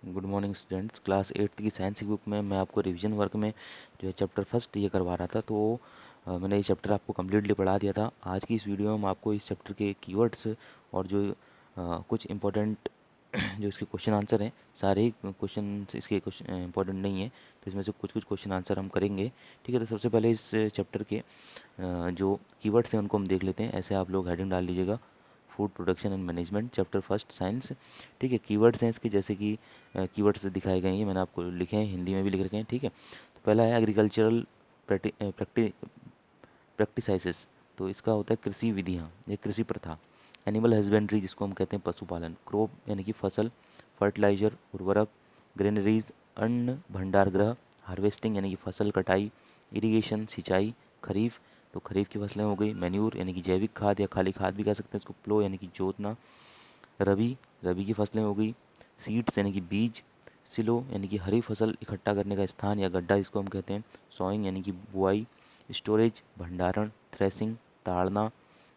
Good morning students. Class 8th की science की book में मैं आपको रिवीजन वर्क में जो है चैप्टर फर्स्ट ये करवा रहा था। तो मैंने ये चैप्टर आपको कम्प्लीटली पढ़ा दिया था। आज की इस वीडियो में हम आपको इस चैप्टर के कीवर्ड्स और जो कुछ इंपॉर्टेंट जो इसके क्वेश्चन आंसर हैं, सारे ही क्वेश्चन इसके क्वेश्चन इंपॉर्टेंट नहीं है, तो इसमें से कुछ कुछ क्वेश्चन आंसर हम करेंगे। ठीक है, तो सबसे पहले इस चैप्टर के जो कीवर्ड्स हैं उनको हम देख लेते हैं। ऐसे आप लोग हेडिंग डाल लीजिएगा, food production and management chapter first science. ठीक है, कीवर्ड्स हैं इसके, जैसे कि कीवर्ड्स दिखाए गए हैं, मैंने आपको लिखे हैं, हिंदी में भी लिख रखे हैं। ठीक है, तो पहला है एग्रीकल्चरल प्रैक्टिसाइसेस, तो इसका होता है कृषि विधियाँ या कृषि प्रथा। एनिमल हस्बेंड्री, जिसको हम कहते हैं पशुपालन। क्रॉप यानी कि फसल। फर्टिलाइजर उर्वरक। ग्रेनरीज अन्न भंडार गृह। हार्वेस्टिंग यानी कि फसल कटाई। इरिगेशन सिंचाई। खरीफ, तो खरीफ की फसलें हो गई। मैन्यूर यानी कि जैविक खाद या खाली खाद भी कह सकते हैं इसको। प्लो यानी कि जोतना। रबी, रबी की फसलें हो गई। सीड्स यानी कि बीज। सिलो यानी कि हरी फसल इकट्ठा करने का स्थान या गड्ढा जिसको हम कहते हैं। सॉइंग यानी कि बुआई। स्टोरेज भंडारण। थ्रेसिंग ताड़ना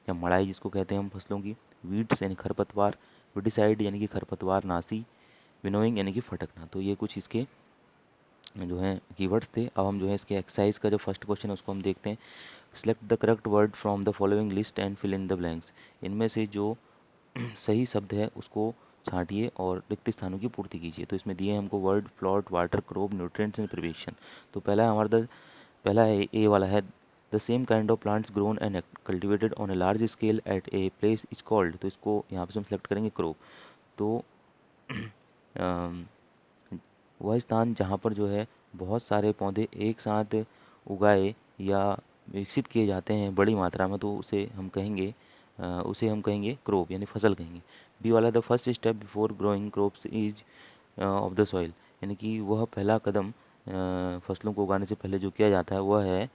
या मड़ाई जिसको कहते हैं हम फसलों की। वीड्स यानी खरपतवार। विडिसाइड यानी कि खरपतवार नाशी। विनोइंग यानी कि फटकना। तो ये कुछ इसके जो हैं कीवर्ड्स थे। अब हम जो है इसके एक्सरसाइज का जो फर्स्ट क्वेश्चन है उसको हम देखते हैं। Select the correct word from the following list and fill in the blanks. इनमें से जो सही शब्द है उसको छांटिए और रिक्त स्थानों की पूर्ति कीजिए। तो इसमें दिए हैं हमको word, plot, water, crop, nutrients and preparation. तो पहला है ए वाला है, the same kind of plants grown and cultivated on a large scale eight a place is called. तो इसको यहाँ पे हम सेलेक्ट करेंगे क्रॉप। तो अम, वह स्थान जहाँ पर जो है बहुत सारे पौधे एक साथ उगाए या विकसित किए जाते हैं बड़ी मात्रा में, तो उसे हम कहेंगे क्रॉप यानी फसल कहेंगे। बी वाला, the first step before growing crops is of the soil, यानी कि वह पहला कदम फसलों को उगाने से पहले जो किया जाता है वह है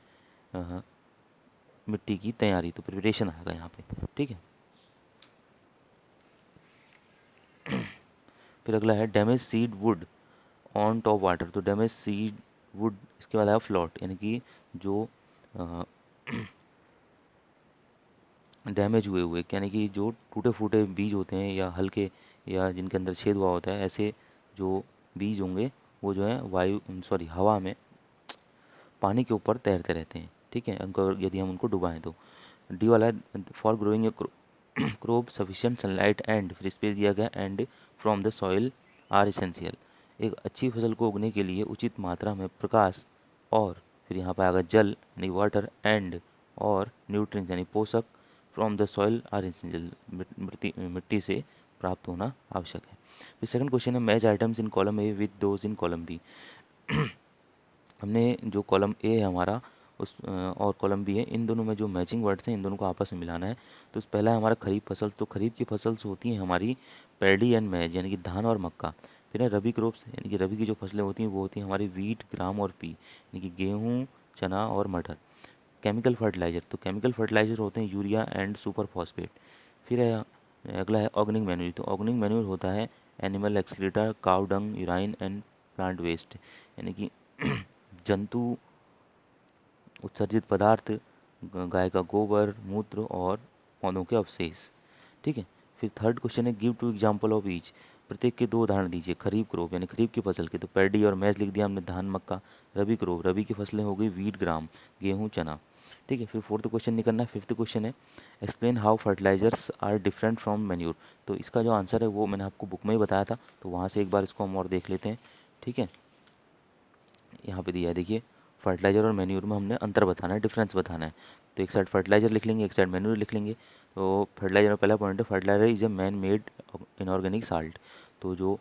अ, मिट्टी की तैयारी। तो प्रिपरेशन आएगा यहाँ पे। ठीक है, फिर अगला है damage seed would on top water. तो डैमेज सीड वुड, इसके बाद आया फ्लॉट, यानी कि जो डैमेज हुए हुए, यानी कि जो टूटे फूटे बीज होते हैं या हल्के या जिनके अंदर छेद हुआ होता है, ऐसे जो बीज होंगे वो जो है हवा में पानी के ऊपर तैरते रहते हैं। ठीक है, उनको यदि हम उनको डुबाएं तो। डी वाला है for growing a crop sufficient sunlight and, फिर स्पेस दिया गया, and from the soil are essential. एक अच्छी फसल को उगने के लिए उचित मात्रा में प्रकाश और फिर यहाँ पर आएगा जल यानी वाटर, एंड और न्यूट्रिएंट्स यानी पोषक from the soil are essential, मिट्टी से प्राप्त होना आवश्यक है। फिर सेकंड क्वेश्चन है match items in column A with those in column B. हमने जो कॉलम ए है हमारा और कॉलम बी है, इन दोनों में जो मैचिंग वर्ड्स हैं इन दोनों को आपस में मिलाना है। तो पहला है हमारा खरीफ फसल। तो खरीफ की फसल से होती हैं हमारी पैडी एंड मैज, यानी कि धान और मक्का। फिर है रबी क्रॉप्स, यानी कि रबी की जो फसलें होती हैं वो होती हैं हमारी वीट, ग्राम और पी, यानी कि गेहूँ, चना और मटर। केमिकल फर्टिलाइजर, तो केमिकल फर्टिलाइजर होते हैं यूरिया एंड सुपर फॉस्फेट। फिर है अगला है ऑर्गेनिक मैन्यूर। तो ऑर्गेनिक मैन्यूर होता है animal excreta, cow dung, urine and plant waste, यानी कि जंतु उत्सर्जित पदार्थ, गाय का गोबर, मूत्र और पौधों के अवशेष। ठीक है, फिर थर्ड क्वेश्चन है give two example of each. प्रत्येक के दो उदाहरण दीजिए। खरीफ क्रॉप यानी खरीफ की फसल के, तो पैडी और मैच लिख दिया हमने, धान मक्का। रबी क्रॉप, रबी की फसलें हो गई वीट, ग्राम, गेहूँ, चना। ठीक है, फिर फोर्थ क्वेश्चन निकलना है। फिफ्थ क्वेश्चन है explain how fertilizers are different from manure. तो इसका जो आंसर है वो मैंने आपको बुक में ही बताया था, तो वहाँ से एक बार इसको हम और देख लेते हैं। ठीक है, यहाँ पे दिया है देखिए, फर्टिलाइजर और मैन्यूर में हमने अंतर बताना है, डिफरेंस बताना है। तो एक साइड फर्टिलाइजर लिख लेंगे, एक साइड मैन्यूर लिख लेंगे। तो फर्टिलाइजर में पहला पॉइंट है fertilizer is a man made inorganic salt. तो जो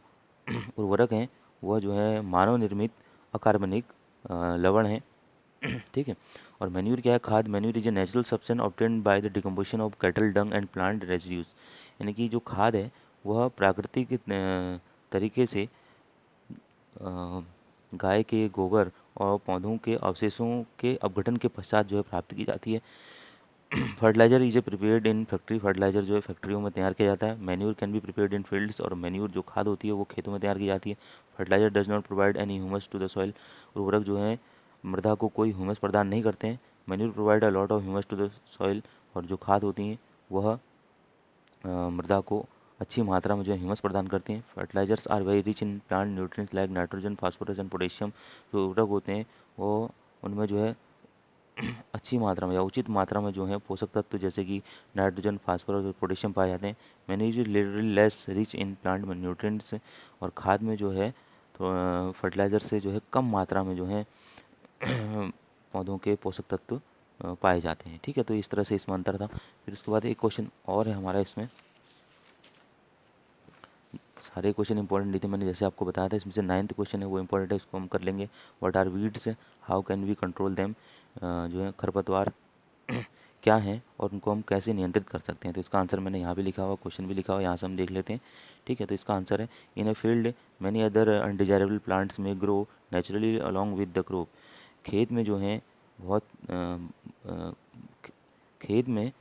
उर्वरक हैं वह जो है मानव निर्मित अकार्बनिक लवण है। ठीक है, और मैन्यूर क्या है, खाद। Manure is a natural substance obtained by the decomposition of cattle Dang and plant residues, यानी कि जो खाद है वह प्राकृतिक तरीके से गाय के गोबर और पौधों के अवशेषों के अपघटन के पश्चात जो है प्राप्त की जाती है। Fertilizer is a prepared in factory. Fertilizer जो है फैक्ट्रियों में तैयार किया जाता है। Manure can be prepared in fields, और मैन्यूर जो खाद होती है वो खेतों में तैयार की जाती है। Fertilizer does not provide any humus to the soil. उर्वरक जो है मृदा को कोई ह्यूमस प्रदान नहीं करते हैं। Manure provide a lot of humus to the soil, और जो खाद होती हैं वह मृदा को अच्छी मात्रा में जो है ह्यूमस प्रदान करती हैं। Fertilizers are very rich in plant nutrients like nitrogen, phosphorus and potassium. जो उर्वरक होते हैं वो उनमें जो है अच्छी मात्रा में या उचित मात्रा में जो है पोषक तत्व जैसे कि नाइट्रोजन, फास्फोरस और पोटेशियम पाए जाते हैं। मैंने जो literally less rich in plant में न्यूट्रिएंट्स, और खाद में जो है तो फर्टिलाइजर से जो है कम मात्रा में जो है पौधों के पोषक तत्व पाए जाते हैं। ठीक है, तो इस तरह से इसमें अंतर था। फिर उसके बाद एक क्वेश्चन और है हमारा इसमें। सारे क्वेश्चन इंपॉर्टेंट नहीं थे, मैंने जैसे आपको बताया था। इसमें से 9th क्वेश्चन है वो इंपॉर्टेंट है, इसको हम कर लेंगे। What are weeds, how can we control them. जो है खरपतवार क्या हैं और उनको हम कैसे नियंत्रित कर सकते हैं। तो इसका आंसर मैंने यहाँ भी लिखा हुआ, क्वेश्चन भी लिखा हुआ, यहाँ से हम देख लेते हैं। ठीक है, तो इसका आंसर है in a field many other undesirable plants में grow naturally along with the crop. खेत में जो है बहुत अ, खेत में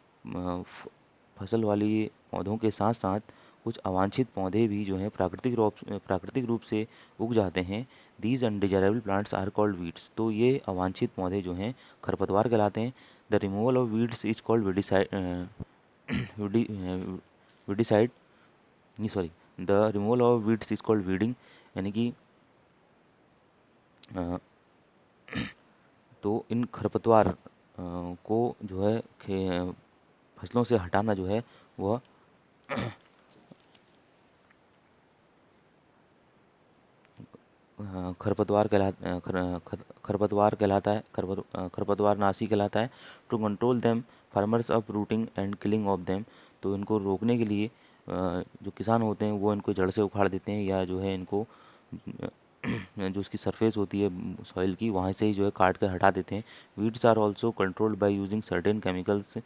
फसल वाली पौधों के साथ साथ कुछ अवांछित पौधे भी जो हैं प्राकृतिक रूप से उग जाते हैं। These undesirable plants are called weeds. तो ये अवांछित पौधे जो हैं खरपतवार कहलाते हैं। The removal of weeds is called weedicide, नहीं sorry, the removal of weeds is called weeding. यानी कि अ, तो इन खरपतवार को जो है फसलों से हटाना जो है वह खरपतवार कहलाता है, खरपतवार नाशी कहलाता है। To control them farmers up rooting and killing of them. तो इनको रोकने के लिए जो किसान होते हैं वो इनको जड़ से उखाड़ देते हैं, या जो है इनको जो उसकी सरफेस होती है सॉइल की वहाँ से ही जो है काट कर हटा देते हैं। Weeds are also controlled by using certain chemicals.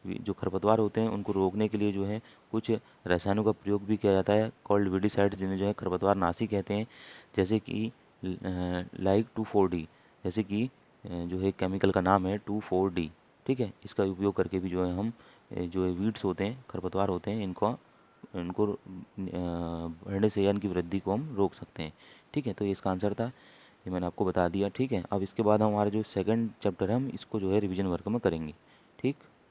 जो खरपतवार होते हैं उनको रोकने के लिए जो है कुछ रसायनों का प्रयोग भी किया जाता है, कॉल्ड वीडिसाइड, जिन्हें जो है खरपतवार नाशी कहते हैं। जैसे कि लाइक 2,4-D, जैसे कि जो है केमिकल का नाम है 2,4-D। ठीक है, इसका उपयोग करके भी जो है हम जो है वीड्स होते हैं, खरपतवार होते हैं, इनको इनको बढ़ने से या इनकी वृद्धि को हम रोक सकते हैं। ठीक है, तो ये इसका आंसर था, ये मैंने आपको बता दिया। ठीक है, अब इसके बाद हमारा जो सेकंड चैप्टर है हम इसको जो है रिवीजन वर्क में करेंगे। ठीक।